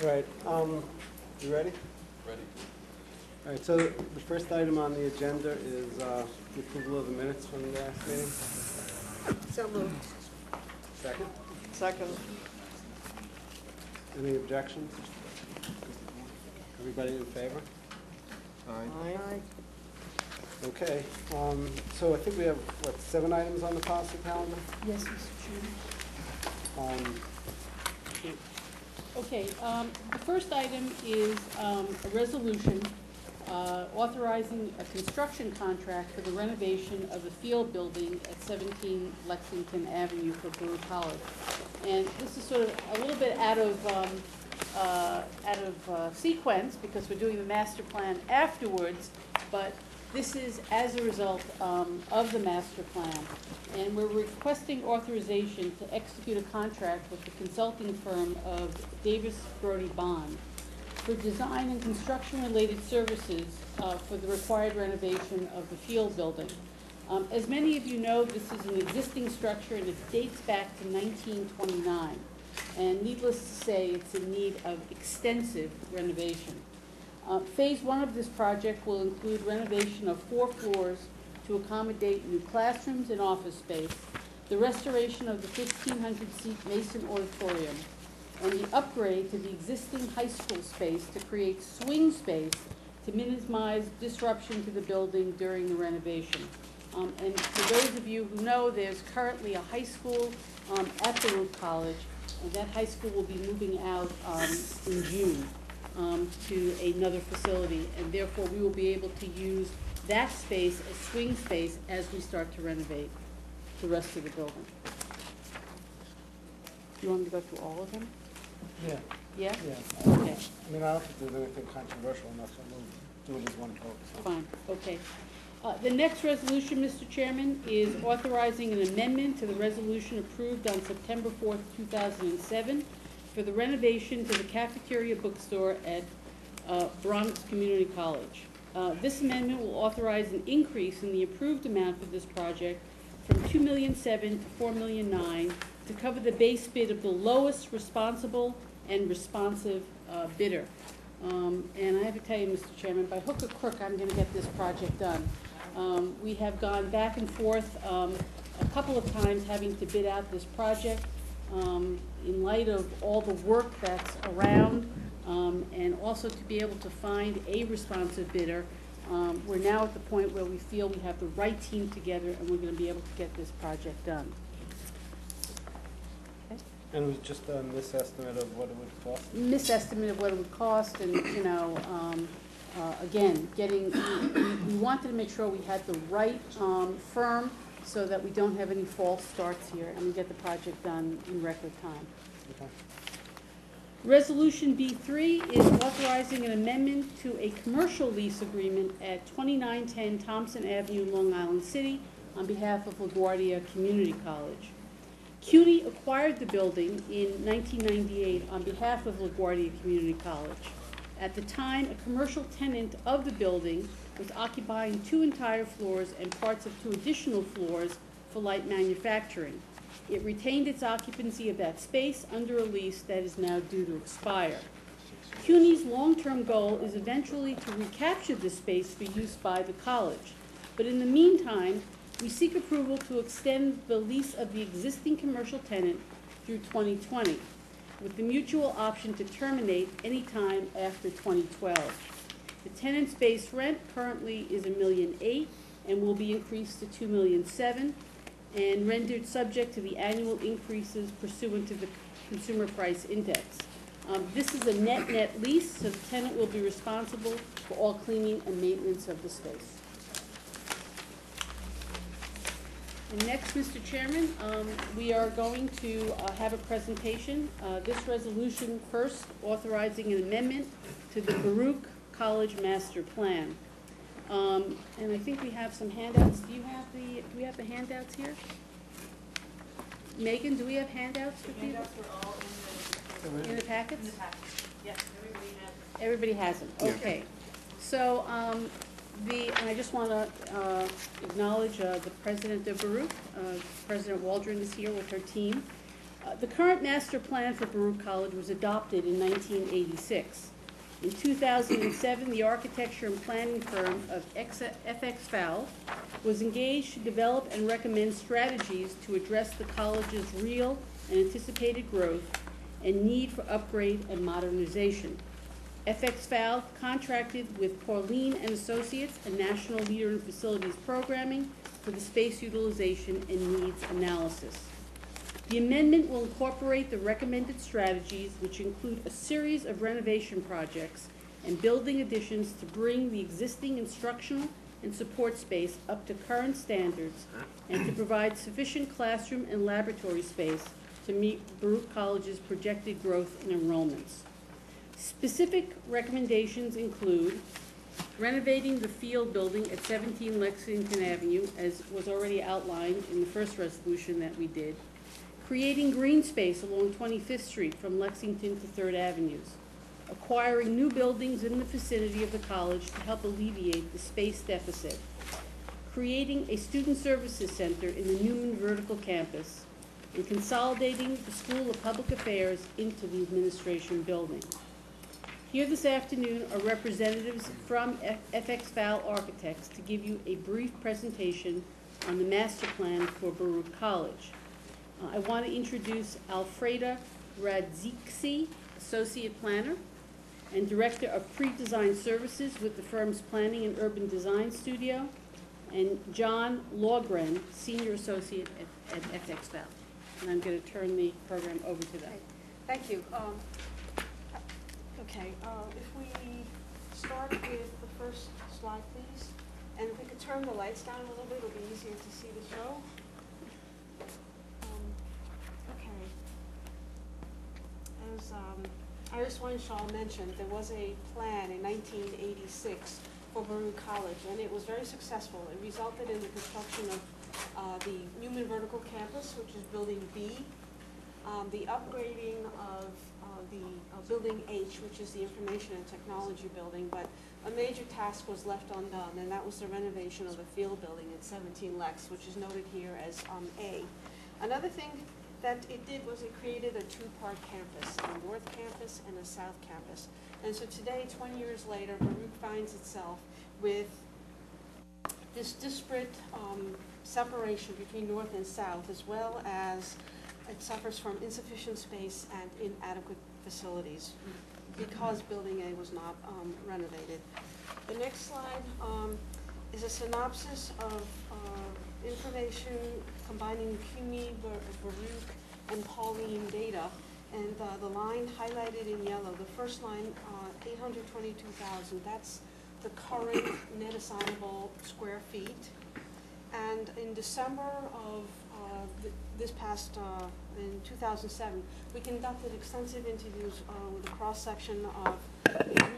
All right, you ready? Ready. All right, so the first item on the agenda is the approval of the minutes from the last meeting. So moved. Second? Second. Any objections? Everybody in favor? Aye. Okay, so I think we have, what, 7 items on the policy calendar? Yes, Mr. Chairman. Okay, the first item is a resolution authorizing a construction contract for the renovation of the field building at 17 Lexington Avenue for Brewer College. And this is sort of a little bit out of sequence because we're doing the master plan afterwards, but this is as a result of the master plan. And we're requesting authorization to execute a contract with the consulting firm of Davis Brody Bond for design and construction-related services for the required renovation of the field building. As many of you know, this is an existing structure and it dates back to 1929. And needless to say, it's in need of extensive renovation. Phase 1 of this project will include renovation of 4 floors to accommodate new classrooms and office space, the restoration of the 1,500-seat Mason Auditorium, and the upgrade to the existing high school space to create swing space to minimize disruption to the building during the renovation. And for those of you who know, there's currently a high school at the Root College, and that high school will be moving out in June to another facility, and therefore we will be able to use that space as swing space as we start to renovate the rest of the building. You want me to go through all of them? Yeah. Yeah? Yeah. Okay. I mean, I don't think there's anything controversial enough, so we'll do it as one vote. So. Fine, okay. The next resolution, Mr. Chairman, is authorizing an amendment to the resolution approved on September 4th, 2007 for the renovation to the cafeteria bookstore at Bronx Community College. This amendment will authorize an increase in the approved amount for this project from $2,700,000 to $4,900,000 to cover the base bid of the lowest responsible and responsive bidder. And I have to tell you, Mr. Chairman, by hook or crook, I'm going to get this project done. We have gone back and forth a couple of times having to bid out this project in light of all the work that's around and also to be able to find a responsive bidder. We're now at the point where we feel we have the right team together and we're going to be able to get this project done. And it was just a misestimate of what it would cost? Misestimate of what it would cost, and, you know, again, we wanted to make sure we had the right firm so that we don't have any false starts here and we get the project done in record time. Okay. Resolution B3 is authorizing an amendment to a commercial lease agreement at 2910 Thompson Avenue, Long Island City on behalf of LaGuardia Community College. CUNY acquired the building in 1998 on behalf of LaGuardia Community College. At the time, a commercial tenant of the building was occupying 2 entire floors and parts of 2 additional floors for light manufacturing. It retained its occupancy of that space under a lease that is now due to expire. CUNY's long-term goal is eventually to recapture this space for use by the college. But in the meantime, we seek approval to extend the lease of the existing commercial tenant through 2020, with the mutual option to terminate any time after 2012. The tenant's base rent currently is $1,800,000 and will be increased to $2,700,000 and rendered subject to the annual increases pursuant to the Consumer Price Index. This is a net lease, so the tenant will be responsible for all cleaning and maintenance of the space. And next, Mr. Chairman, we are going to have a presentation. This resolution first authorizing an amendment to the Baruch College Master Plan. And I think we have some handouts. Do we have the handouts here? Megan, do we have handouts for people? Handouts are all In the packets? in the package. Yes, everybody has. Everybody has them, okay. So, and I just want to acknowledge the president of Baruch. President Waldron is here with her team. The current master plan for Baruch College was adopted in 1986. In 2007, the architecture and planning firm of FX Fowl was engaged to develop and recommend strategies to address the college's real and anticipated growth and need for upgrade and modernization. FX Fowl contracted with Pauline and Associates, a national leader in facilities programming, for the space utilization and needs analysis. The amendment will incorporate the recommended strategies, which include a series of renovation projects and building additions to bring the existing instructional and support space up to current standards and to provide sufficient classroom and laboratory space to meet Baruch College's projected growth in enrollments. Specific recommendations include renovating the field building at 17 Lexington Avenue, as was already outlined in the first resolution that we did, creating green space along 25th Street from Lexington to 3rd Avenues, acquiring new buildings in the vicinity of the college to help alleviate the space deficit, creating a student services center in the Newman Vertical Campus, and consolidating the School of Public Affairs into the administration building. Here this afternoon are representatives from FX Fowl Architects to give you a brief presentation on the master plan for Baruch College. I want to introduce Alfreda Radziksi, Associate Planner and Director of Pre-Design Services with the firm's Planning and Urban Design Studio, and John Lawgren, Senior Associate at FX Fowl. And I'm going to turn the program over to them. Thank you. Okay, if we start with the first slide, please, and if we could turn the lights down a little bit, it'll be easier to see the show. Okay. As Iris Weinshaw mentioned, there was a plan in 1986 for Baruch College, and it was very successful. It resulted in the construction of the Newman Vertical Campus, which is Building B, the upgrading of the Building H, which is the Information and Technology Building, but a major task was left undone, and that was the renovation of the field building at 17 Lex, which is noted here as A. Another thing that it did was it created a two-part campus, a North Campus and a South Campus. And so today, 20 years later, Baruch finds itself with this disparate separation between North and South, as well as it suffers from insufficient space and inadequate facilities because Building A was not renovated. The next slide is a synopsis of information combining CUNY, Baruch, and Pauline data. And the line highlighted in yellow, the first line, 822,000, that's the current net assignable square feet. And in December of this past, in 2007, we conducted extensive interviews with a cross-section of the Baruch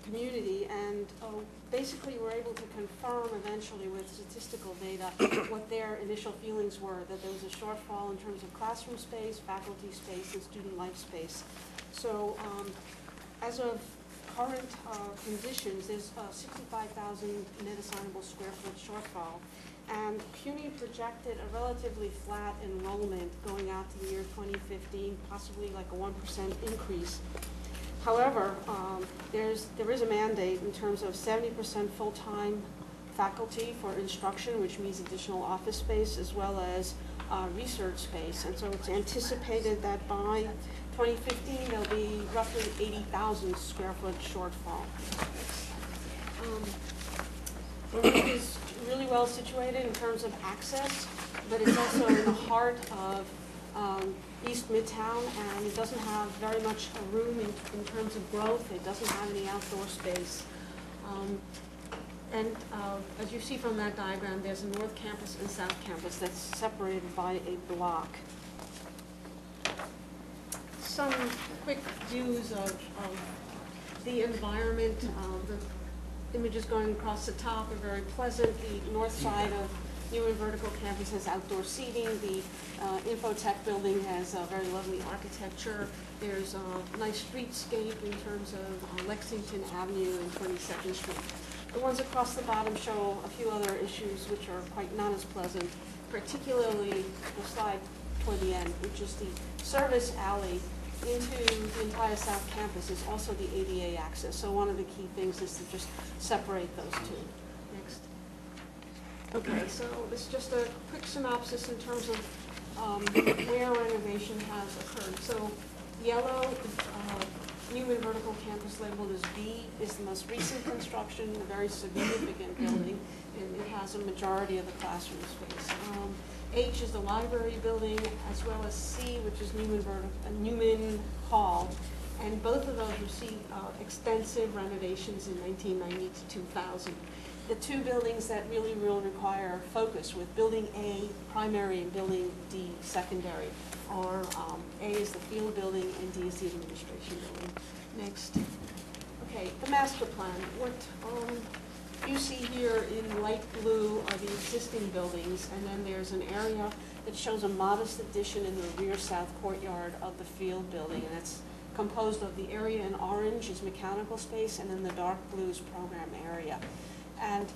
community, and basically were able to confirm eventually with statistical data what their initial feelings were, that there was a shortfall in terms of classroom space, faculty space, and student life space. So as of current conditions, there's 65,000 net assignable square foot shortfall. And CUNY projected a relatively flat enrollment going out to the year 2015, possibly like a 1% increase. However, there is a mandate in terms of 70% full-time faculty for instruction, which means additional office space as well as research space. And so it's anticipated that by 2015, there'll be roughly 80,000 square foot shortfall. Baruch is really well situated in terms of access, but it's also in the heart of East Midtown, and it doesn't have very much room in terms of growth. It doesn't have any outdoor space. And as you see from that diagram, there's a North Campus and South Campus that's separated by a block. Some quick views of the environment. The images going across the top are very pleasant. The north side of Newman Vertical Campus has outdoor seating. The Infotech building has a very lovely architecture. There's a nice streetscape in terms of Lexington Avenue and 22nd Street. The ones across the bottom show a few other issues which are quite not as pleasant. particularly the slide toward the end, which is the service alley into the entire South Campus is also the ADA access. So one of the key things is to just separate those two. Next. Okay, so this is just a quick synopsis in terms of where renovation has occurred. So yellow, Newman Vertical Campus labeled as B is the most recent construction, a very significant building, and it has a majority of the classroom space. H is the library building, as well as C, which is Newman Hall, and both of those received extensive renovations in 1990 to 2000. The two buildings that really will require focus, with Building A primary and Building D secondary, are A is the field building and D is the administration building. Next. Okay, the master plan. What you see here in light blue are the existing buildings, and then there's an area that shows a modest addition in the rear south courtyard of the field building, and it's composed of the area in orange is mechanical space, and then the dark blue is program area. And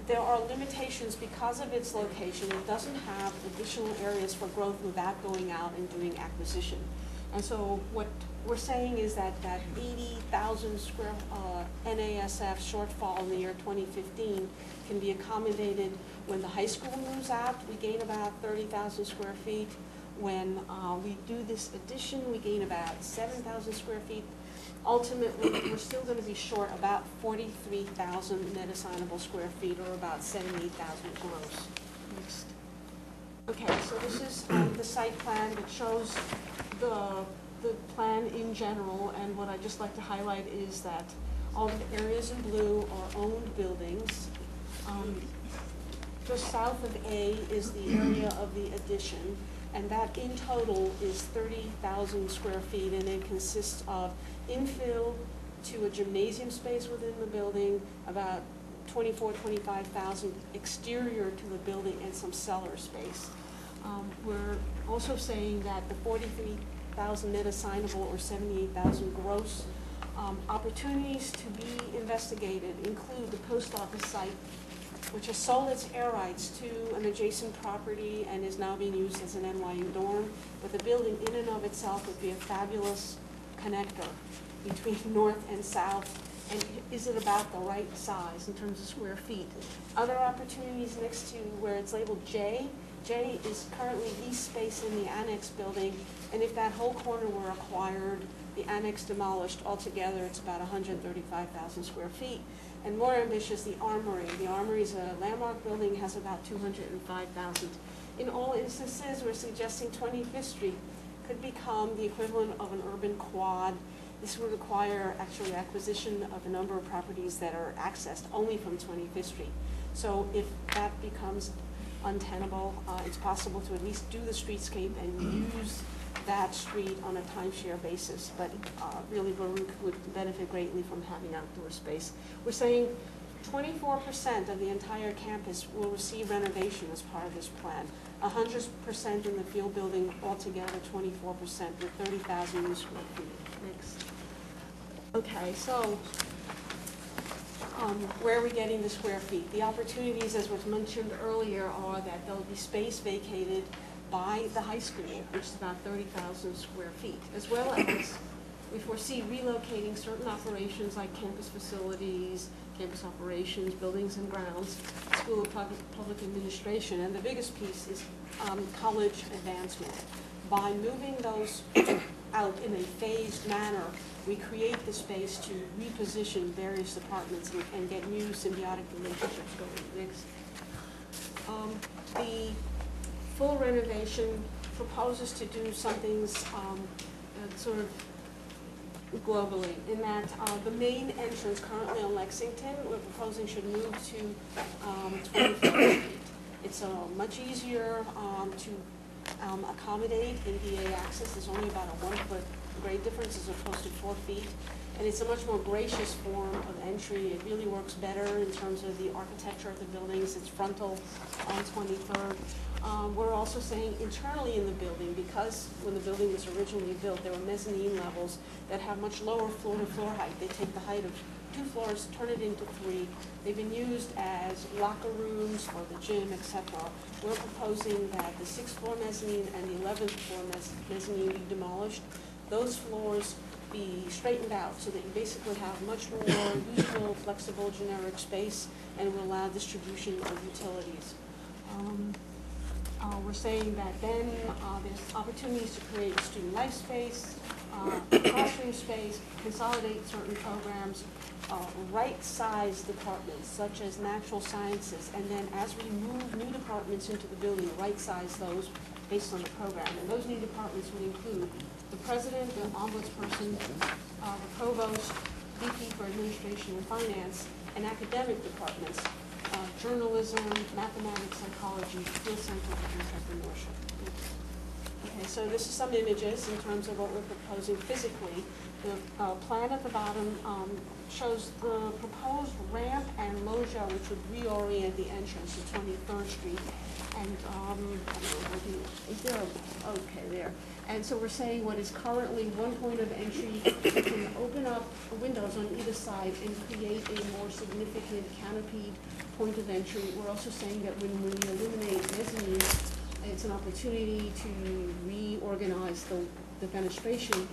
there are limitations because of its location. It doesn't have additional areas for growth without going out and doing acquisition. And so what we're saying is that that 80,000 square NASF shortfall in the year 2015 can be accommodated when the high school moves out. We gain about 30,000 square feet. When we do this addition, we gain about 7,000 square feet. Ultimately, we're still going to be short about 43,000 net assignable square feet, or about 78,000 gross. Next. Okay, so this is the site plan that shows the plan in general, and what I'd just like to highlight is that all the areas in blue are owned buildings. Just south of A is the area of the addition, and that in total is 30,000 square feet, and it consists of infill to a gymnasium space within the building, about 25,000 exterior to the building, and some cellar space. We're also saying that the 43,000 net assignable, or 78,000 gross, opportunities to be investigated include the post office site, which has sold its air rights to an adjacent property and is now being used as an NYU dorm. But the building in and of itself would be a fabulous connector between north and south. And is it about the right size in terms of square feet? Other opportunities next to where it's labeled J. J is currently leased space in the annex building, and if that whole corner were acquired, the annex demolished altogether, it's about 135,000 square feet. And more ambitious, the Armory. The Armory is a landmark building, has about 205,000. In all instances, we're suggesting 25th Street could become the equivalent of an urban quad. This would require actually acquisition of a number of properties that are accessed only from 25th Street. So if that becomes untenable, it's possible to at least do the streetscape and use that street on a timeshare basis, but really Baruch would benefit greatly from having outdoor space. We're saying 24% of the entire campus will receive renovation as part of this plan. 100% in the field building, altogether 24% with 30,000 new square feet. Next. Okay, so where are we getting the square feet? The opportunities, as was mentioned earlier, are that there'll be space vacated by the high school, which is about 30,000 square feet, as well as we foresee relocating certain operations like campus facilities, campus operations, buildings and grounds, School of Public Administration, and the biggest piece is college advancement. By moving those out in a phased manner, we create the space to reposition various departments and get new symbiotic relationships going. Next. The full renovation proposes to do some things sort of globally, in that the main entrance currently on Lexington, we're proposing should move to 25th Street. It's much easier to accommodate ADA access. There's only about a 1 foot grade difference as opposed to 4 feet. And it's a much more gracious form of entry. It really works better in terms of the architecture of the buildings. It's frontal on 23rd. We're also saying internally in the building, because when the building was originally built, there were mezzanine levels that have much lower floor-to-floor height. They take the height of two floors, turn it into three. They've been used as locker rooms for the gym, etc. We're proposing that the 6th floor mezzanine and the 11th floor mezzanine be demolished. Those floors be straightened out so that you basically have much more usable, flexible, generic space and will allow distribution of utilities. We're saying that then there's opportunities to create student life space, classroom space, consolidate certain programs, right-size departments such as natural sciences, and then as we move new departments into the building, right-size those based on the program. And those new departments would include the president, the ombudsperson, the provost, VP for administration and finance, and academic departments, journalism, mathematics, psychology, field scientific entrepreneurship. Okay, so this is some images in terms of what we're proposing physically. The plan at the bottom shows the proposed ramp and loggia, which would reorient the entrance to 23rd Street. And I don't know, is there a, okay, there. And so we're saying what is currently one point of entry, we can open up windows on either side and create a more significant canopied point of entry. We're also saying that when we eliminate mezzanine, it's an opportunity to reorganize the fenestration.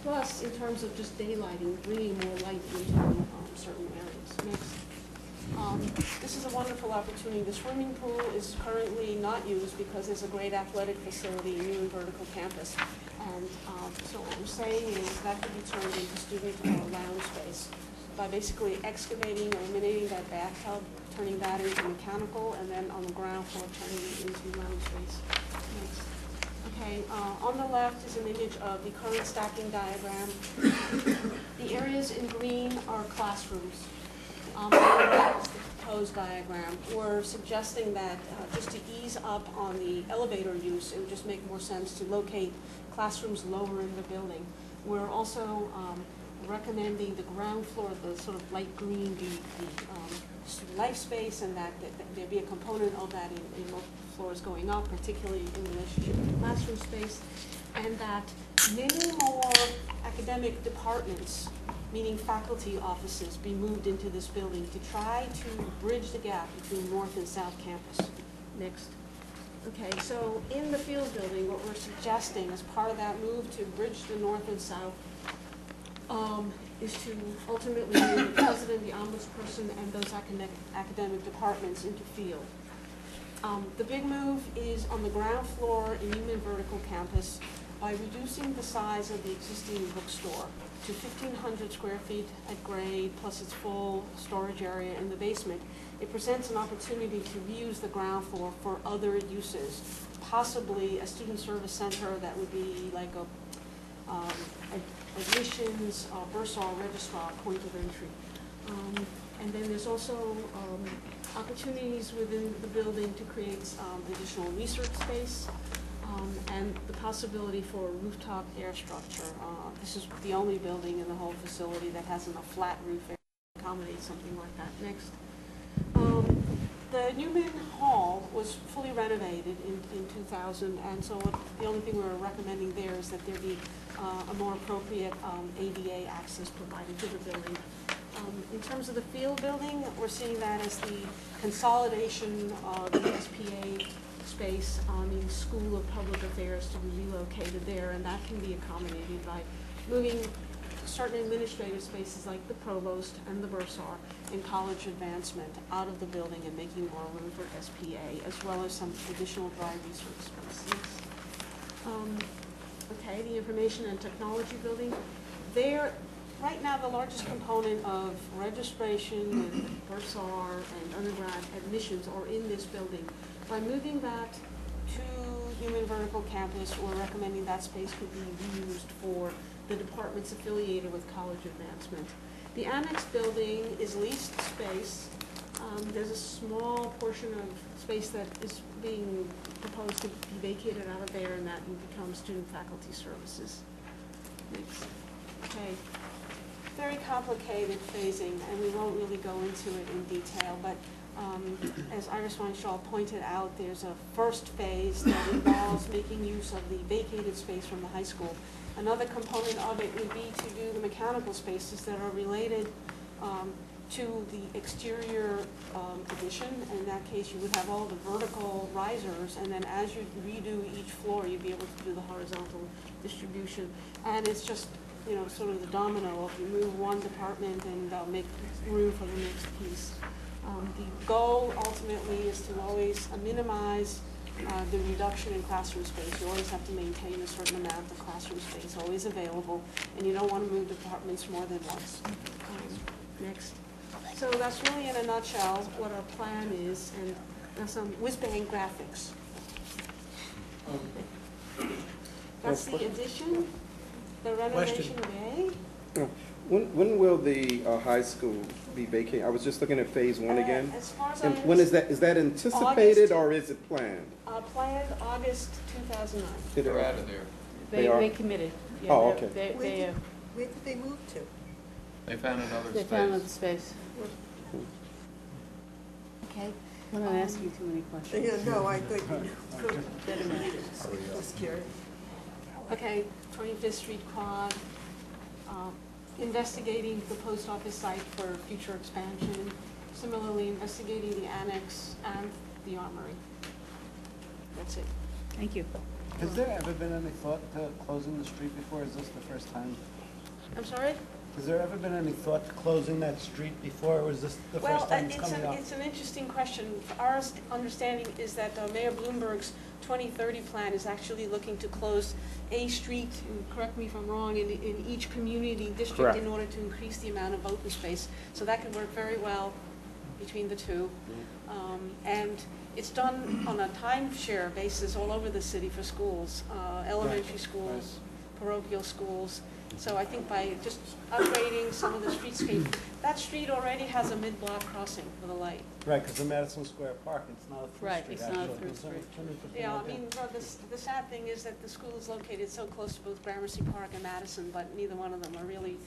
Plus, in terms of just daylighting, bringing more light into certain areas. Next. This is a wonderful opportunity. The swimming pool is currently not used because there's a great athletic facility in new vertical campus. And so what we're saying is that could be turned into student lounge space by basically excavating or eliminating that bathtub, turning that into mechanical, and then on the ground floor turning it into lounge space. Next. Okay, on the left is an image of the current stacking diagram. The areas in green are classrooms. That's the proposed diagram. We're suggesting that just to ease up on the elevator use, it would just make more sense to locate classrooms lower in the building. We're also recommending the ground floor, the sort of light green, be student life space, and that there be a component of that in both floors going up, particularly in relationship to classroom space, and that many more academic departments, meaning faculty offices, be moved into this building to try to bridge the gap between North and South Campus. Next. Okay, so in the field building, what we're suggesting as part of that move to bridge the North and South is to ultimately move the president, the ombudsperson, and those academic departments into field. The big move is on the ground floor in Newman Vertical Campus by reducing the size of the existing bookstore to 1,500 square feet at grade, plus its full storage area in the basement. It presents an opportunity to reuse the ground floor for other uses, possibly a student service center that would be like a admissions, bursar, registrar point of entry. And then there's also opportunities within the building to create additional research space and the possibility for a rooftop air structure. This is the only building in the whole facility that has a flat roof to accommodate something like that. Next. The Newman Hall was fully renovated in 2000, and so the only thing we're recommending there is that there be a more appropriate ADA access provided to the building. In terms of the field building, we're seeing that as the consolidation of the SPA space on the School of Public Affairs to be relocated there, and that can be accommodated by moving certain administrative spaces like the provost and the bursar and college advancement out of the building and making more room for SPA, as well as some additional dry research spaces. Okay, the information and technology building. There, right now, the largest component of registration and bursar and undergrad admissions are in this building. By moving that to Newman Vertical Campus, we're recommending that space could be reused for the departments affiliated with college advancement. The annex building is leased space. There's a small portion of space that is being proposed to be vacated out of there, and that will become student faculty services. Next. Okay. Very complicated phasing, and we won't really go into it in detail, but as Iris Weinschall pointed out, there's a first phase that involves making use of the vacated space from the high school. Another component of it would be to do the mechanical spaces that are related to the exterior addition. In that case, you would have all the vertical risers, and then as you redo each floor, you'd be able to do the horizontal distribution. And it's just, you know, sort of the domino of you move one department and make room for the next piece. The goal ultimately is to always minimize the reduction in classroom space. You always have to maintain a certain amount of classroom space always available, and you don't want to move departments more than once. Next. So that's really in a nutshell what our plan is, and there's some whiz-bang graphics. That's the addition, the renovation of A. When will the high school be vacated? I was just looking at phase one again. As far as And I when is that anticipated August. or is it planned? Planned August 2009. They're out of there. They are? They committed. Yeah, Oh, they're- okay. Where did they move to? They found another They space. found another space. Okay. I'm not asking too many questions. Yeah, no, I thought you could get a meeting. I was curious. Okay, 25th Street Quad, investigating the post office site for future expansion, similarly investigating the annex and the armory. That's it. Thank you. Has there ever been any thought to closing the street before? Is this the first time? I'm sorry? Has there ever been any thought to closing that street before, or is this the first time it's coming up? It's an interesting question. Our understanding is that Mayor Bloomberg's 2030 plan is actually looking to close a street, and correct me if I'm wrong, in each community district Correct. in order to increase the amount of open space. So that could work very well between the two. And it's done on a timeshare basis all over the city for schools, elementary schools, parochial schools. So I think by just upgrading some of the streetscape, that street already has a mid-block crossing with a light. Right, because the Madison Square Park, it's not a through Right, street. it's not a actually. through It's street. an interesting Yeah, I idea. mean, well, the sad thing is that the school is located so close to both Gramercy Park and Madison, but neither one of them are really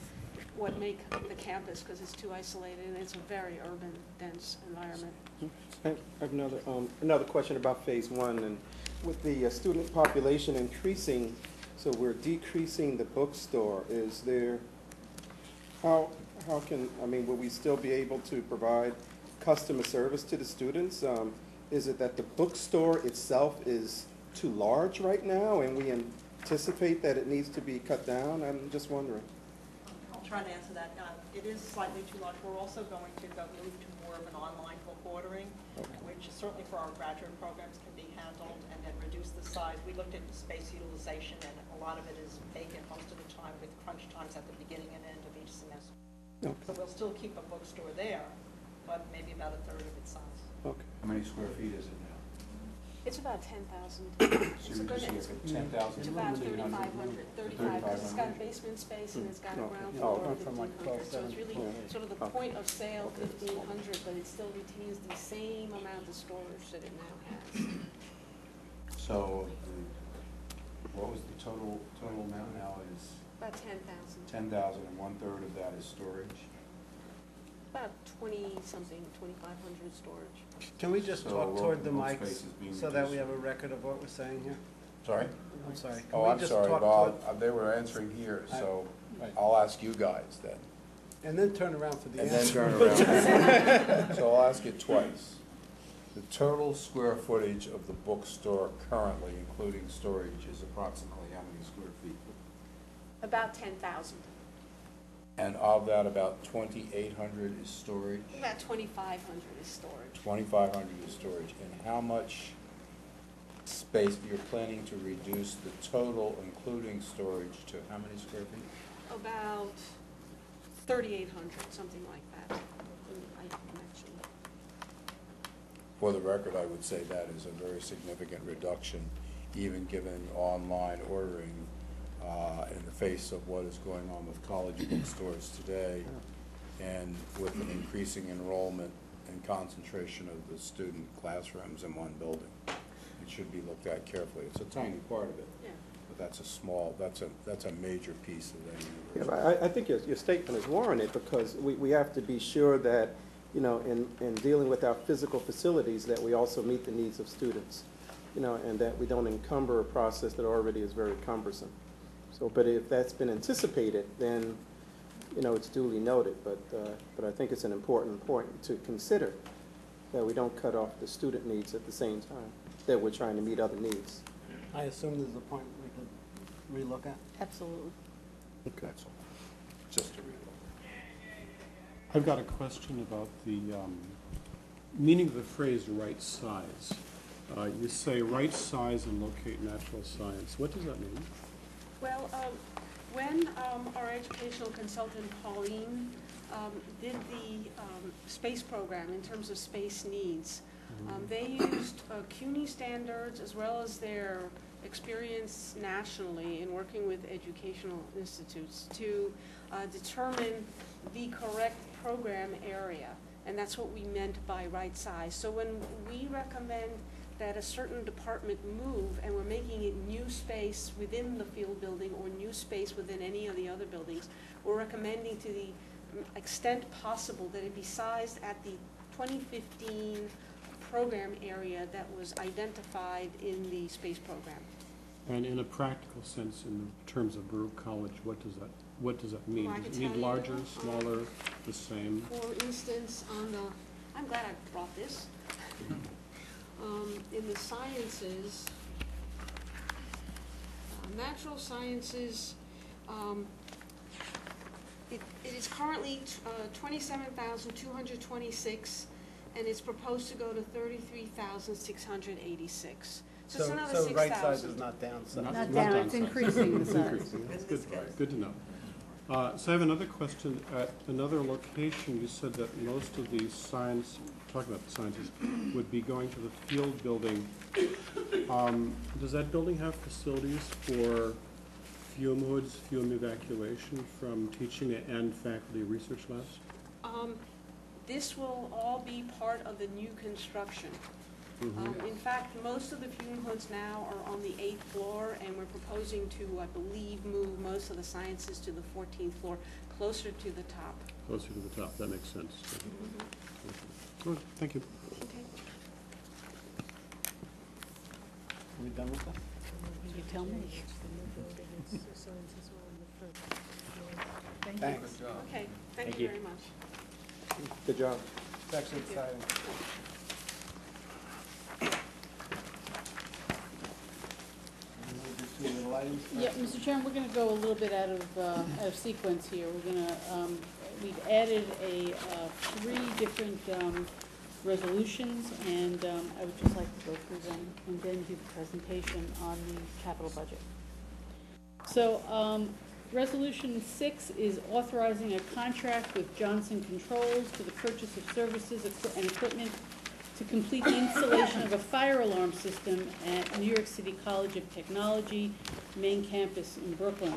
what make the campus, because it's too isolated, and it's a very urban, dense environment. I have another question about phase one, and with the student population increasing, so we're decreasing the bookstore, is there, how can, I mean, will we still be able to provide customer service to the students? Is it that the bookstore itself is too large right now, and we anticipate that it needs to be cut down? I'm just wondering. I'll try to answer that. It is slightly too large. We're also going to move to more of an online book ordering, which certainly for our graduate programs can be handled, and then reduce the size. We looked at the space utilization, and a lot of it is vacant most of the time with crunch times at the beginning and end of each semester. Okay. So we'll still keep a bookstore there, but maybe about a third of its size. Okay. How many square feet is it now? It's about 10,000. So It's a you're good, reducing it from 10,000 it's to about 3,500? 35, because it's got a basement space and it's got a ground Oh, floor of from like 1,500. So it's really 12,700. sort of the point of sale 1,500, but it still retains the same amount of storage that it now has. So, what was the total amount now is About 10,000, 10,000, and 1/3 of that is storage? about 20-something, 2,500 storage. Can we just So talk toward the work mics space is being so that we reduced. have a record of what we're saying here? Sorry? I'm sorry. Can Oh, we I'm just sorry, talk Bob. toward- They were answering here, so Right. I'll ask you guys then. And then turn around for the And answer. then turn around. So I'll ask it twice. The total square footage of the bookstore currently, including storage, is approximately how many square feet? About 10,000. And of that, about 2,800 is storage? About 2,500 is storage. 2,500 is storage. And how much space you're planning to reduce the total, including storage, to how many square feet? About 3,800, something like that. I can actually. For the record, I would say that is a very significant reduction, even given online ordering in the face of what is going on with college bookstores today, and with an increasing enrollment and concentration of the student classrooms in one building. It should be looked at carefully. It's a tiny part of it, Yeah. but that's a major piece of that Yeah, university. but I think your statement is warranted, because we have to be sure that, you know, in dealing with our physical facilities, that we also meet the needs of students, you know, and that we don't encumber a process that already is very cumbersome. So, but if that's been anticipated, then it's duly noted, but I think it's an important point to consider, that we don't cut off the student needs at the same time, that we're trying to meet other needs. I assume there's a point we could relook at. Absolutely. That's all. Just to read. I've got a question about the meaning of the phrase right size. You say right size and locate natural science. What does that mean? Well, when our educational consultant, Pauline, did the space program in terms of space needs, they used CUNY standards as well as their experience nationally in working with educational institutes to determine the correct program area. And that's what we meant by right size. So when we recommend that a certain department move and we're making it new space within the field building or new space within any of the other buildings, we're recommending to the extent possible that it be sized at the 2015 program area that was identified in the space program. And in a practical sense, in terms of Baruch College, what does that mean? Well, I Does it can mean tell you, larger, smaller, the same? For instance, I'm glad I brought this. In the sciences, natural sciences, it is currently 27,226, and it's proposed to go to 33,686. So it's another 6,000. So right size is not down, so. Not Not down, down it's size. increasing the It's size. increasing. That's good. Good to know. So I have another question. At another location, you said that most of the science, talking about the sciences, would be going to the field building. Does that building have facilities for fume hoods, fume evacuation from teaching and faculty research labs? This will all be part of the new construction. In fact, most of the fume hoods now are on the 8th floor, and we're proposing to, I believe, move most of the sciences to the 14th floor, closer to the top. Closer to the top, that makes sense. Good, thank you. Okay. Are we done with that? You tell me. Thanks. Good job. Okay, thank you very much. Good job. It's actually exciting. Yeah, Mr. Chairman, we're gonna go a little bit out of sequence here. We're gonna, we've added 3 different resolutions, and I would just like to go through them and then do the presentation on the capital budget. So, Resolution 6 is authorizing a contract with Johnson Controls for the purchase of services and equipment to complete the installation of a fire alarm system at New York City College of Technology, main campus in Brooklyn.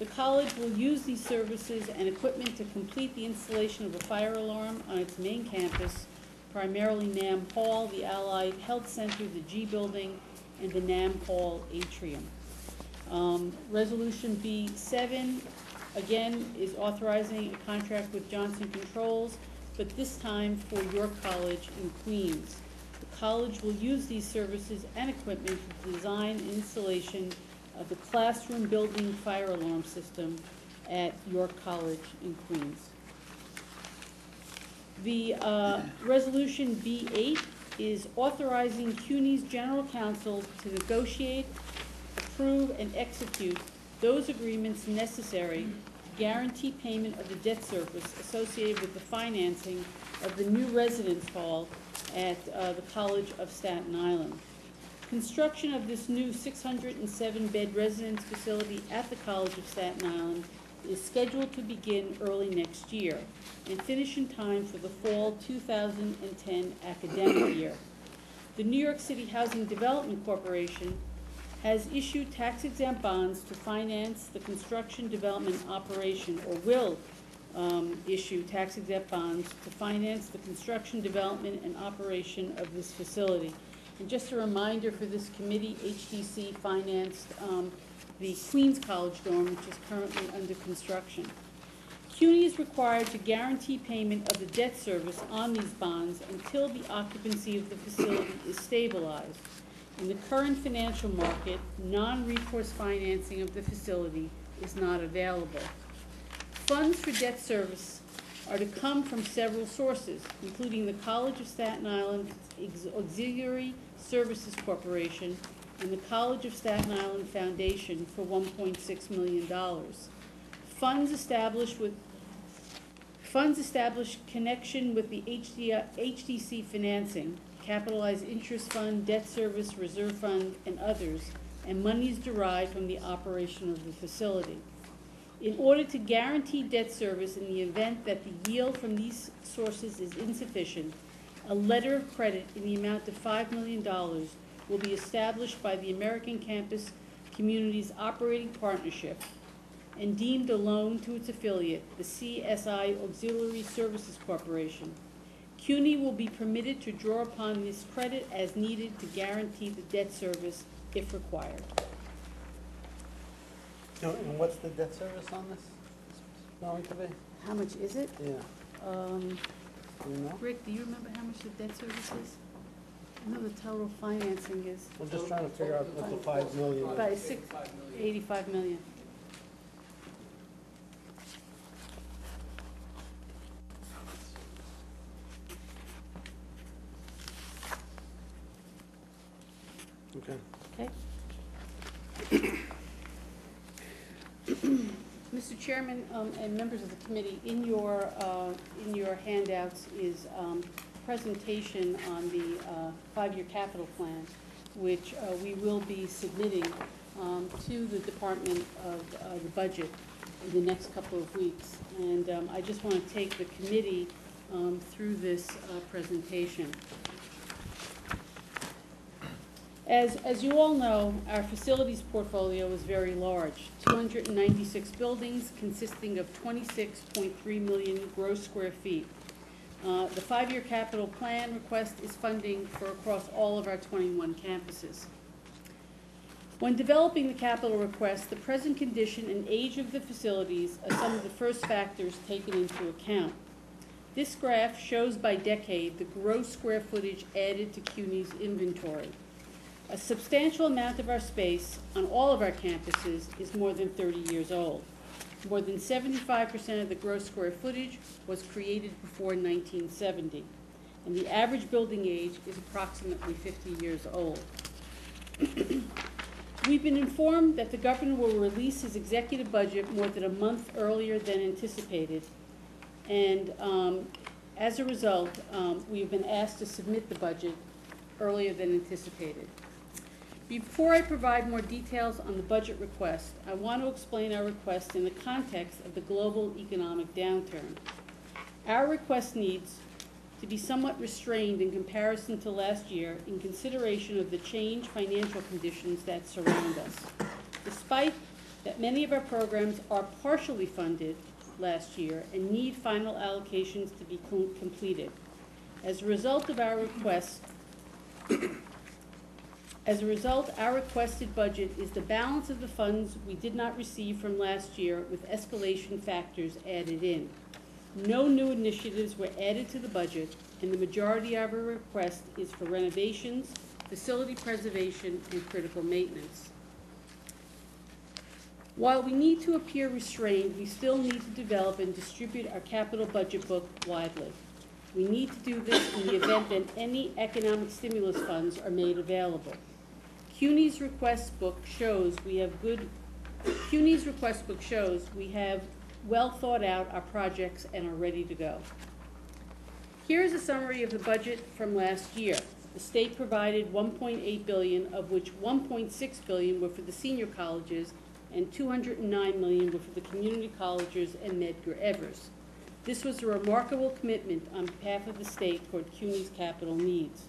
The college will use these services and equipment to complete the installation of a fire alarm on its main campus, primarily NAM Hall, the Allied Health Center, the G Building, and the NAM Hall atrium. Resolution B7, again, is authorizing a contract with Johnson Controls, but this time for York College in Queens. The college will use these services and equipment for the design and installation of the classroom building fire alarm system at York College in Queens. The Resolution B8 is authorizing CUNY's General Counsel to negotiate, approve, and execute those agreements necessary to guarantee payment of the debt service associated with the financing of the new residence hall at the College of Staten Island. Construction of this new 607-bed residence facility at the College of Staten Island is scheduled to begin early next year and finish in time for the fall 2010 academic year. The New York City Housing Development Corporation has issued tax-exempt bonds to finance the construction development operation, or will issue tax-exempt bonds to finance the construction development and operation of this facility. And just a reminder for this committee, HDC financed the Queens College dorm, which is currently under construction. CUNY is required to guarantee payment of the debt service on these bonds until the occupancy of the facility is stabilized. In the current financial market, non-recourse financing of the facility is not available. Funds for debt service are to come from several sources, including the College of Staten Island Auxiliary Services Corporation and the College of Staten Island Foundation for $1.6 million. Funds established connection with the HDC financing, capitalized interest fund, debt service, reserve fund, and others, and monies derived from the operation of the facility. In order to guarantee debt service in the event that the yield from these sources is insufficient, a letter of credit in the amount of $5 million will be established by the American Campus Communities Operating Partnership and deemed a loan to its affiliate, the CSI Auxiliary Services Corporation. CUNY will be permitted to draw upon this credit as needed to guarantee the debt service if required. And what's the debt service on this going to be? How much is it? Yeah, do you know? Rick, do you remember how much the debt service is? I know the total financing is I'm just trying to figure out what the 5 million is. about 85 million. Okay. Okay. Mr. Chairman, and members of the committee, in your handouts is presentation on the 5-year capital plan, which we will be submitting to the Department of the Budget in the next couple of weeks. And I just want to take the committee through this presentation. As you all know, our facilities portfolio is very large, 296 buildings consisting of 26.3 million gross square feet. The 5-year capital plan request is funding for across all of our 21 campuses. When developing the capital request, the present condition and age of the facilities are some of the first factors taken into account. This graph shows by decade the gross square footage added to CUNY's inventory. A substantial amount of our space on all of our campuses is more than 30 years old. More than 75% of the gross square footage was created before 1970, and the average building age is approximately 50 years old. We've been informed that the governor will release his executive budget more than a month earlier than anticipated, and as a result, we've been asked to submit the budget earlier than anticipated. Before I provide more details on the budget request, I want to explain our request in the context of the global economic downturn. Our request needs to be somewhat restrained in comparison to last year in consideration of the changed financial conditions that surround us. Despite that many of our programs are partially funded last year and need final allocations to be completed. As a result, our requested budget is the balance of the funds we did not receive from last year with escalation factors added in. No new initiatives were added to the budget, and the majority of our request is for renovations, facility preservation, and critical maintenance. While we need to appear restrained, we still need to develop and distribute our capital budget book widely. We need to do this in the event that any economic stimulus funds are made available. CUNY's request book shows we have well thought out our projects and are ready to go. Here is a summary of the budget from last year. The state provided $1.8 billion, of which $1.6 billion were for the senior colleges and $209 million were for the community colleges and Medgar Evers. This was a remarkable commitment on behalf of the state toward CUNY's capital needs.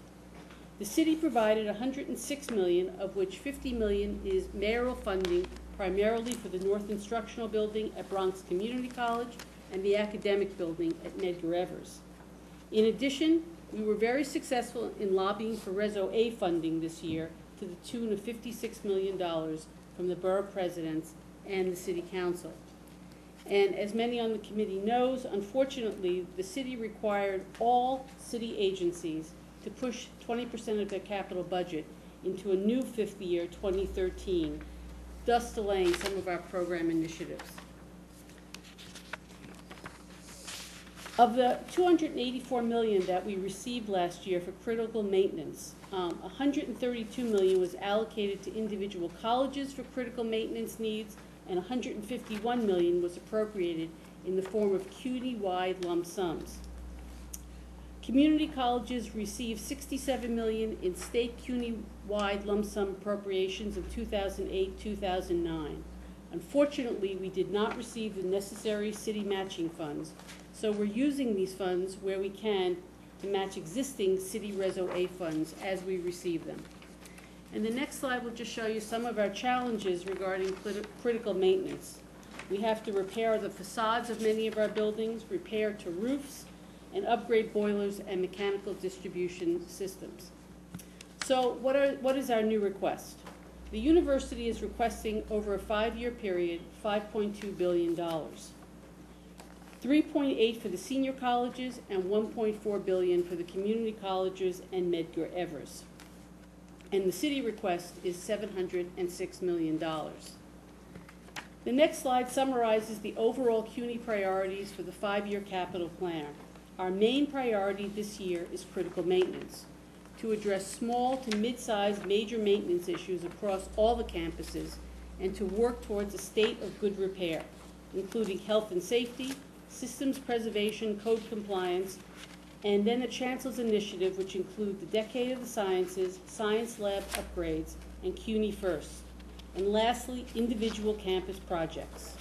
The city provided $106 million, of which $50 million is mayoral funding, primarily for the North Instructional Building at Bronx Community College and the Academic Building at Medgar Evers. In addition, we were very successful in lobbying for Reso A funding this year to the tune of $56 million from the borough presidents and the city council. And as many on the committee knows, unfortunately, the city required all city agencies to push 20% of their capital budget into a new fifth year, 2013, thus delaying some of our program initiatives. Of the $284 million that we received last year for critical maintenance, $132 million was allocated to individual colleges for critical maintenance needs, and $151 million was appropriated in the form of CUNY-wide lump sums. Community colleges received $67 million in state CUNY-wide lump sum appropriations in 2008-2009. Unfortunately, we did not receive the necessary city matching funds, so we're using these funds where we can to match existing city Reso A funds as we receive them. And the next slide will just show you some of our challenges regarding critical maintenance. We have to repair the facades of many of our buildings, repair to roofs, and upgrade boilers and mechanical distribution systems. So what is our new request? The university is requesting over a 5-year period, $5.2 billion. 3.8 for the senior colleges and 1.4 billion for the community colleges and Medgar Evers. And the city request is $706 million. The next slide summarizes the overall CUNY priorities for the 5-year capital plan. Our main priority this year is critical maintenance, to address small to mid-sized major maintenance issues across all the campuses and to work towards a state of good repair, including health and safety, systems preservation, code compliance, and then the Chancellor's initiative, which include the Decade of the Sciences, science lab upgrades, and CUNY First. And lastly, individual campus projects.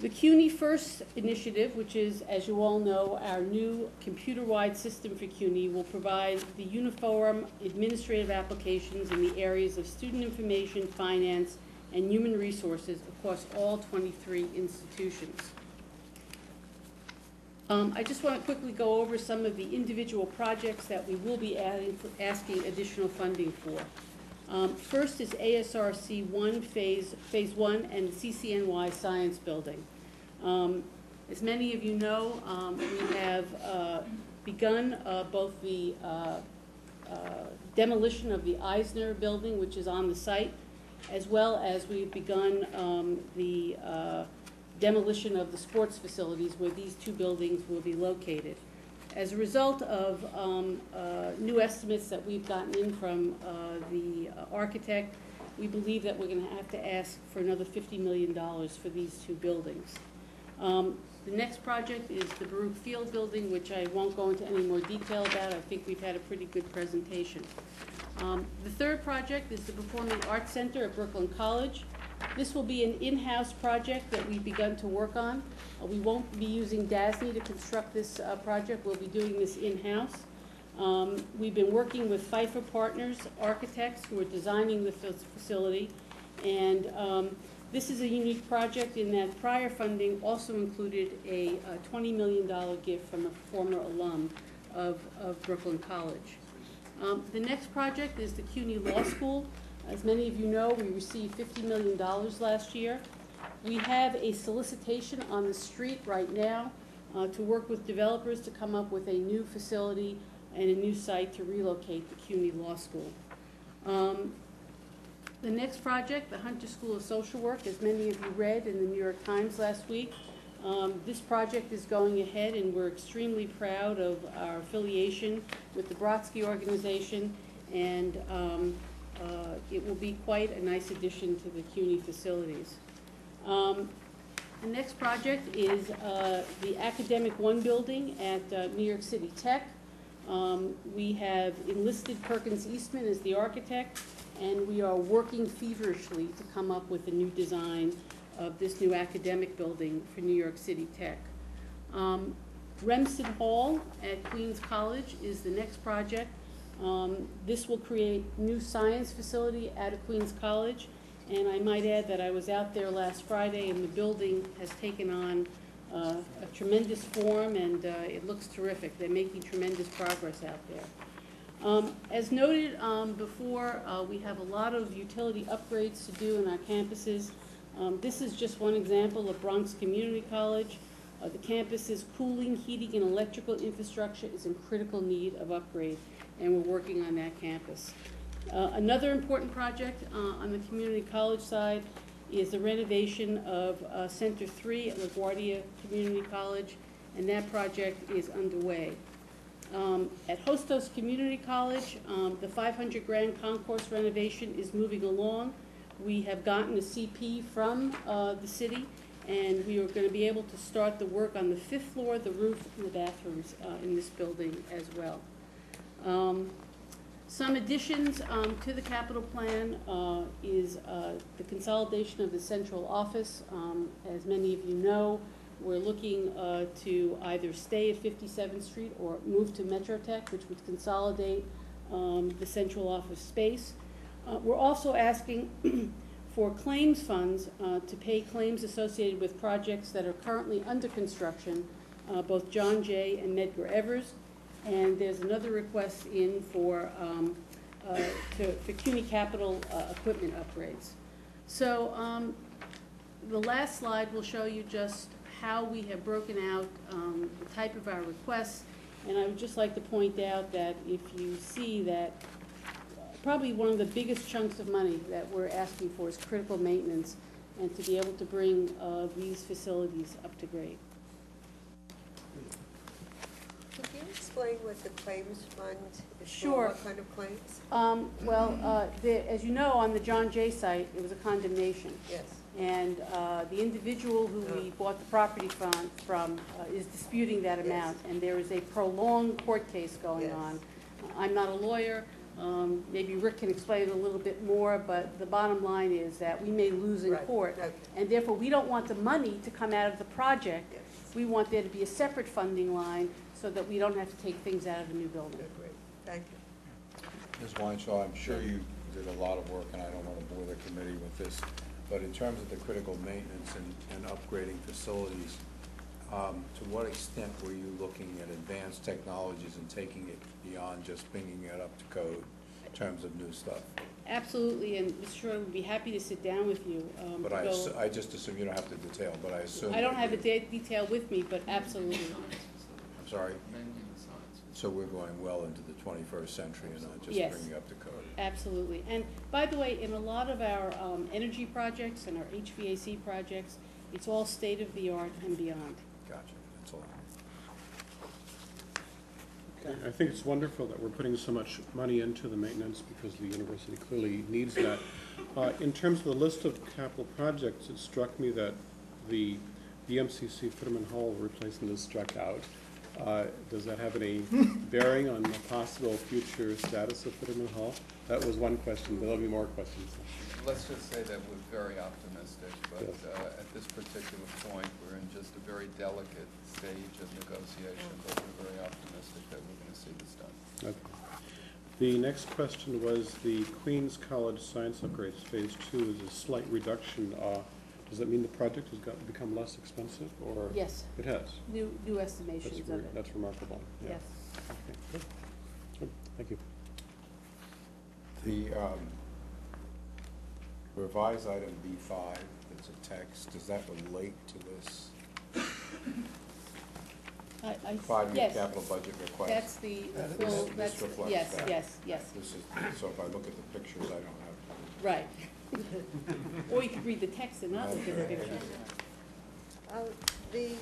The CUNY First initiative, which is, as you all know, our new computer-wide system for CUNY, will provide the uniform administrative applications in the areas of student information, finance, and human resources across all 23 institutions. I just want to quickly go over some of the individual projects that we will be asking additional funding for. First is ASRC 1, Phase 1, and the CCNY Science Building. As many of you know, we have begun both the demolition of the Eisner building, which is on the site, as well as we've begun the demolition of the sports facilities where these two buildings will be located. As a result of new estimates that we've gotten in from the architect, we believe that we're going to have to ask for another $50 million for these two buildings. The next project is the Baruch Field building, which I won't go into any more detail about. I think we've had a pretty good presentation. The third project is the Performing Arts Center at Brooklyn College. This will be an in-house project that we've begun to work on. We won't be using DASNY to construct this project. We'll be doing this in-house. We've been working with Pfeiffer Partners architects who are designing the facility, and this is a unique project in that prior funding also included a $20 million gift from a former alum of Brooklyn College. The next project is the CUNY Law School. As many of you know, we received $50 million last year. We have a solicitation on the street right now to work with developers to come up with a new facility and a new site to relocate the CUNY Law School. The next project, the Hunter School of Social Work, as many of you read in the New York Times last week, this project is going ahead, and we're extremely proud of our affiliation with the Brodsky organization, and it will be quite a nice addition to the CUNY facilities. The next project is the Academic One building at New York City Tech. We have enlisted Perkins Eastman as the architect, and we are working feverishly to come up with a new design of this new academic building for New York City Tech. Remsen Hall at Queens College is the next project. This will create new science facility at Queens College, and I might add that I was out there last Friday, and the building has taken on a tremendous form, and it looks terrific. They're making tremendous progress out there. As noted before, we have a lot of utility upgrades to do in our campuses. This is just one example of Bronx Community College. The campus's cooling, heating, and electrical infrastructure is in critical need of upgrade, and we're working on that campus. Another important project on the community college side is the renovation of Center 3 at LaGuardia Community College, and that project is underway. At Hostos Community College, the 500 grand concourse renovation is moving along. We have gotten a CP from the city, and we are going to be able to start the work on the 5th floor, the roof, and the bathrooms in this building as well. Some additions to the capital plan is the consolidation of the central office. As many of you know, we're looking to either stay at 57th Street or move to Metrotech, which would consolidate the central office space. We're also asking for claims funds to pay claims associated with projects that are currently under construction, both John Jay and Medgar Evers. And there's another request in for CUNY capital equipment upgrades. So the last slide will show you just how we have broken out the type of our requests. And I would just like to point out that if you see that probably one of the biggest chunks of money that we're asking for is critical maintenance, and to be able to bring these facilities up to grade. Could you explain what the claims fund is for? Sure. What kind of claims? As you know, on the John Jay site, it was a condemnation. Yes. And the individual who we bought the property from is disputing that amount, and there is a prolonged court case going on. I'm not a lawyer. Maybe Rick can explain it a little bit more, but the bottom line is that we may lose in court, and therefore we don't want the money to come out of the project. Yes. We want there to be a separate funding line so that we don't have to take things out of the new building. Good, great. Thank you. Ms. Weinshaw, I'm sure you did a lot of work, and I don't want to bore the committee with this, but in terms of the critical maintenance and upgrading facilities, to what extent were you looking at advanced technologies and taking it beyond just bringing it up to code in terms of new stuff? Absolutely, and Mr. Schroeder would be happy to sit down with you. But I just assume you don't have to detail, but I assume. I don't have the detail with me, but absolutely. I'm sorry? So we're going well into the 21st century and not just Yes. bringing up the code. Absolutely. And by the way, in a lot of our energy projects and our HVAC projects, it's all state-of-the-art and beyond. Gotcha, that's all. I think it's wonderful that we're putting so much money into the maintenance because the university clearly needs that. In terms of the list of capital projects, it struck me that the MCC Freeman Hall replacement is struck out. Does that have any bearing on the possible future status of Freeman Hall? That was one question, but there'll be more questions. Let's just say that we're very optimistic, but at this particular point, we're in just a very delicate stage of negotiation, but we're very optimistic that we're going to see this done. Okay. The next question was the Queens College Science Upgrades Phase 2 is a slight reduction. Does that mean the project has become less expensive, or? Yes. It has? New estimations of it. That's remarkable. Yeah. Yes. Okay, good. Good. Thank you. The revised item B5, it's a text, does that relate to this five-year yes. capital budget request? That's the full, This reflects yes, that. yes. This is, so if I look at the pictures, I don't have. Right. Or you could read the text and not look at the pictures. The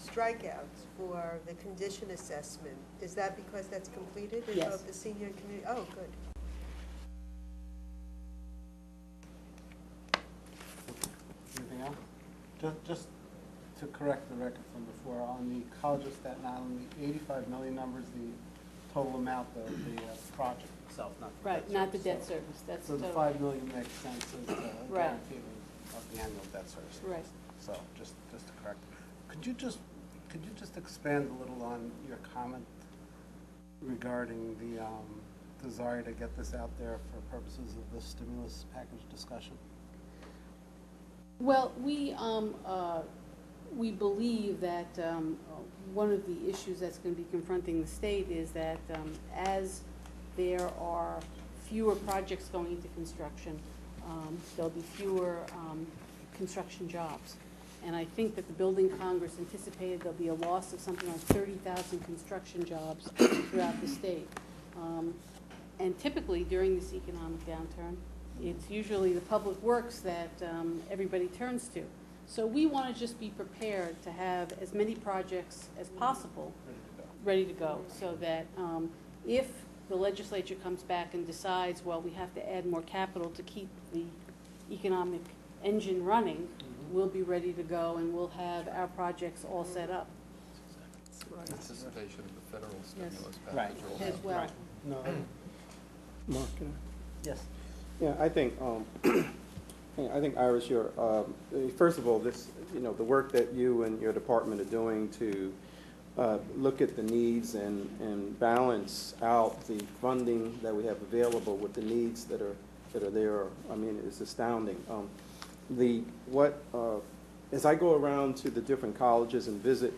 strikeouts for the condition assessment, is that because that's completed? Yes. Of the senior community? Oh, good. Anything else? Just to correct the record from before, on the College of Staten Island, the 85 million number is the total amount of the project itself, not the Right, debt not the service. debt service, that's So the total. 5 million makes sense as the Right. guarantee of the annual debt service. Right. So just to correct. Could you just expand a little on your comment regarding the desire to get this out there for purposes of the stimulus package discussion? Well, we believe that one of the issues that's going to be confronting the state is that as there are fewer projects going into construction, there'll be fewer construction jobs. And I think that the Building Congress anticipated there'll be a loss of something like 30,000 construction jobs throughout the state. And typically during this economic downturn, It's usually the public works that everybody turns to. So we want to just be prepared to have as many projects as possible ready to go, so that if the legislature comes back and decides, well, we have to add more capital to keep the economic engine running, we'll be ready to go and we'll have our projects all set up Anticipation of the federal stimulus Right. package also. as well. No, Mark, can I? yes. Yeah, I think, I think Iris, first of all, this, the work that you and your department are doing to look at the needs and balance out the funding that we have available with the needs that are there, I mean, it's astounding. As I go around to the different colleges and visit,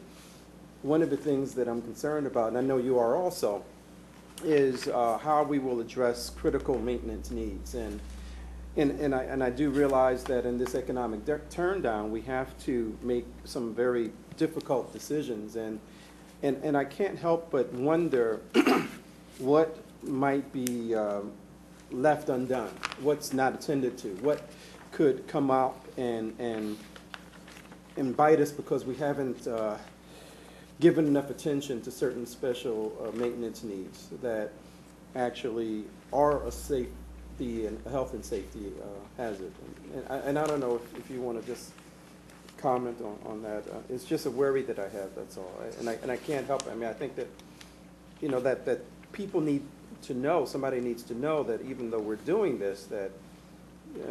one of the things that I'm concerned about, and I know you are also, is how we will address critical maintenance needs. And I do realize that in this economic turndown, we have to make some very difficult decisions. And I can't help but wonder what might be left undone, what's not attended to, what could come out and bite us because we haven't given enough attention to certain special maintenance needs that actually are a safety and a health and safety hazard. And I don't know if you want to just comment on that. It's just a worry that I have, that's all. And I can't help it. I mean, I think that, that people need to know, somebody needs to know that even though we're doing this, that,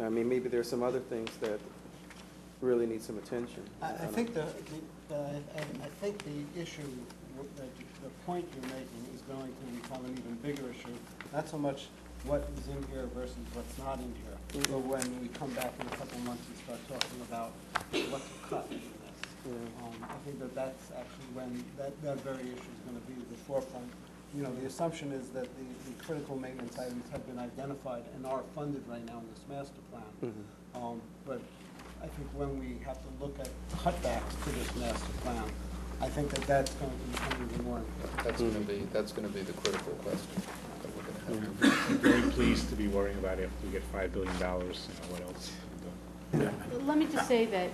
I mean, maybe there's some other things that really need some attention. I think the issue, the point you're making is going to become an even bigger issue, not so much what is in here versus what's not in here, but when we come back in a couple months and start talking about what to cut in this. I think that's actually when that very issue is going to be the forefront. The assumption is that the critical maintenance items have been identified and are funded right now in this master plan. But I think when we have to look at cutbacks to this master plan, I think that's going to become even more important. That's going to be the critical question that we're going to have. I'm very pleased to be worrying about it. If we get $5 billion, what else? Let me just say that,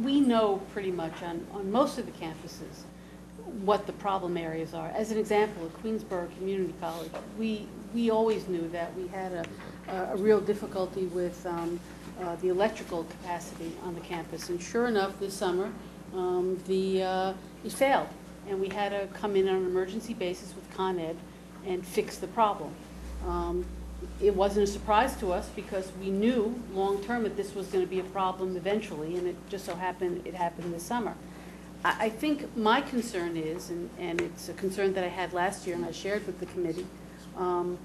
we know pretty much on most of the campuses what the problem areas are. As an example, at Queensborough Community College, we always knew that we had a real difficulty with the electrical capacity on the campus. And sure enough, this summer, it failed. And we had to come in on an emergency basis with Con Ed and fix the problem. It wasn't a surprise to us because we knew long-term that this was going to be a problem eventually, and it just so happened it happened this summer. I think my concern is, and it's a concern that I had last year and I shared with the committee, we're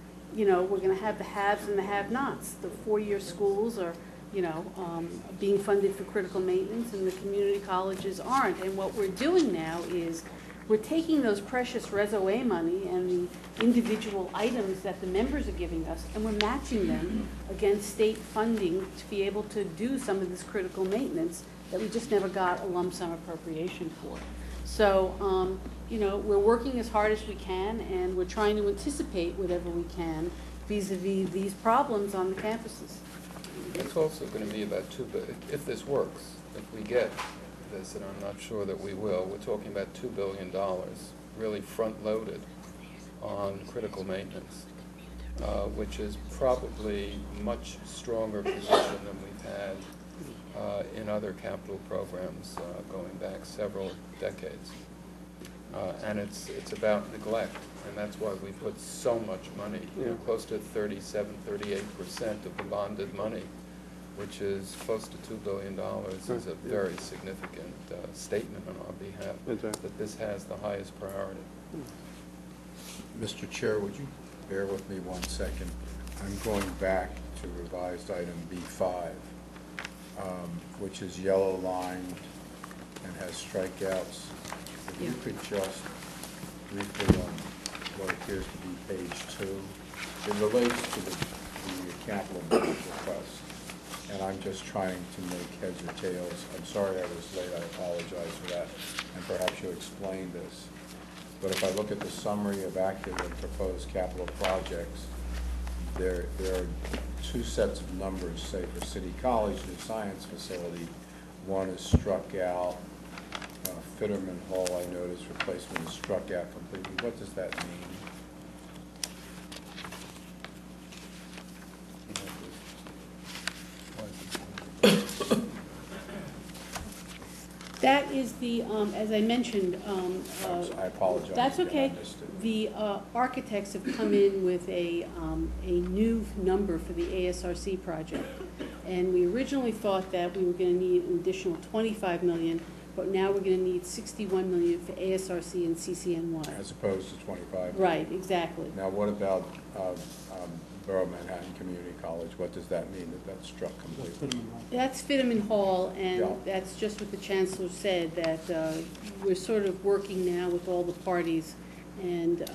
going to have the haves and the have-nots. The four-year schools are, being funded for critical maintenance, and the community colleges aren't. And what we're doing now is we're taking those precious Reso-A money and the individual items that the members are giving us, and we're matching them against state funding to be able to do some of this critical maintenance that we just never got a lump sum appropriation for. So, we're working as hard as we can, and we're trying to anticipate whatever we can vis-a-vis these problems on the campuses. It's also going to be about if this works, if we get this, and I'm not sure that we will, we're talking about $2 billion really front-loaded on critical maintenance, which is probably much stronger position than we've had in other capital programs going back several decades. And it's about neglect, and that's why we put so much money, close to 38% of the bonded money, which is close to $2 billion, is a very significant statement on our behalf that this has the highest priority. Mr. Chair, would you bear with me 1 second? I'm going back to revised item B5, which is yellow lined and has strikeouts. If you could just briefly on what appears to be page 2. It relates to the capital budget request, and I'm just trying to make heads or tails. I'm sorry I was late. I apologize for that, and perhaps you'll explain this. But if I look at the summary of active and proposed capital projects, there are two sets of numbers, say for City College, new science facility. One is struck out. Freeman Hall, I noticed, replacement is struck out completely. What does that mean? That is the, as I mentioned, I apologize. that's again, okay. I missed it. The architects have come in with a new number for the ASRC project. And we originally thought that we were gonna need an additional 25 million, but now we're gonna need 61 million for ASRC and CCNY. As opposed to 25. Right, exactly. Now, what about Borough Manhattan Community College? What does that mean, that that's struck completely? That's Freeman Hall, and Yeah. that's just what the chancellor said, that we're sort of working now with all the parties, and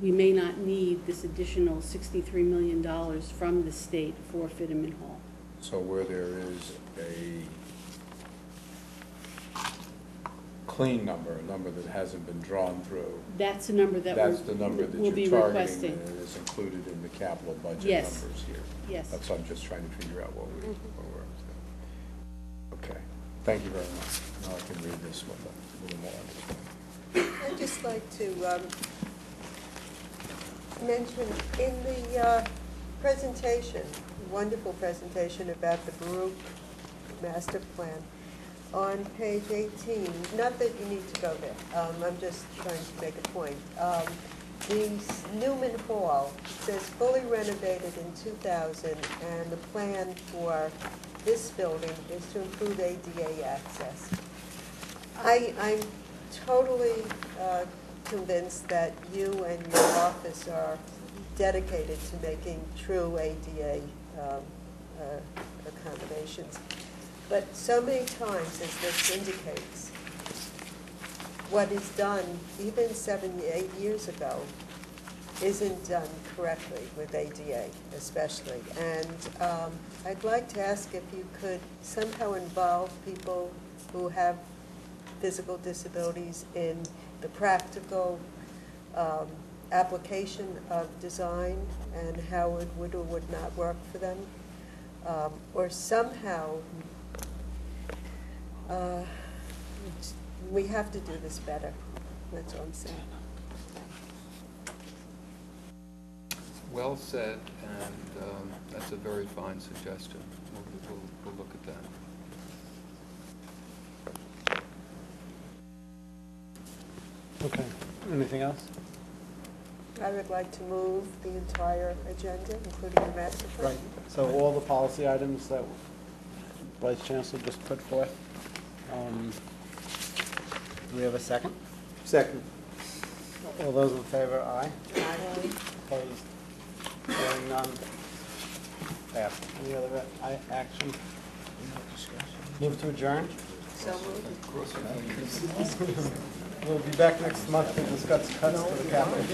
we may not need this additional $63 million from the state for Freeman Hall. So where there is a clean number, a number that hasn't been drawn through, That's the number that that's the number that we'll be you're targeting, requesting. and it is included in the capital budget Yes. numbers here. Yes. That's what I'm just trying to figure out what we're up to. Okay, thank you very much. Now I can read this with a little more understanding. I'd just like to mention in the presentation, wonderful presentation about the Baruch master plan, on page 18, not that you need to go there, I'm just trying to make a point. The Newman Hall says fully renovated in 2000, and the plan for this building is to improve ADA access. I'm totally convinced that you and your office are dedicated to making true ADA accommodations. But so many times, as this indicates, what is done, even 7, 8 years ago, isn't done correctly with ADA especially. And I'd like to ask if you could somehow involve people who have physical disabilities in the practical application of design and how it would or would not work for them. Or somehow, we have to do this better. That's all I'm saying. Well said, and that's a very fine suggestion. We'll look at that. Okay, anything else? I would like to move the entire agenda, including the master plan. Right, so all the policy items that Vice Chancellor just put forth. Do we have a second? Second. All those in favor, aye. Aye. Opposed? Hearing none. Passed. Any other action? Move to adjourn? So moved. We'll be back next month to discuss cuts to the capital.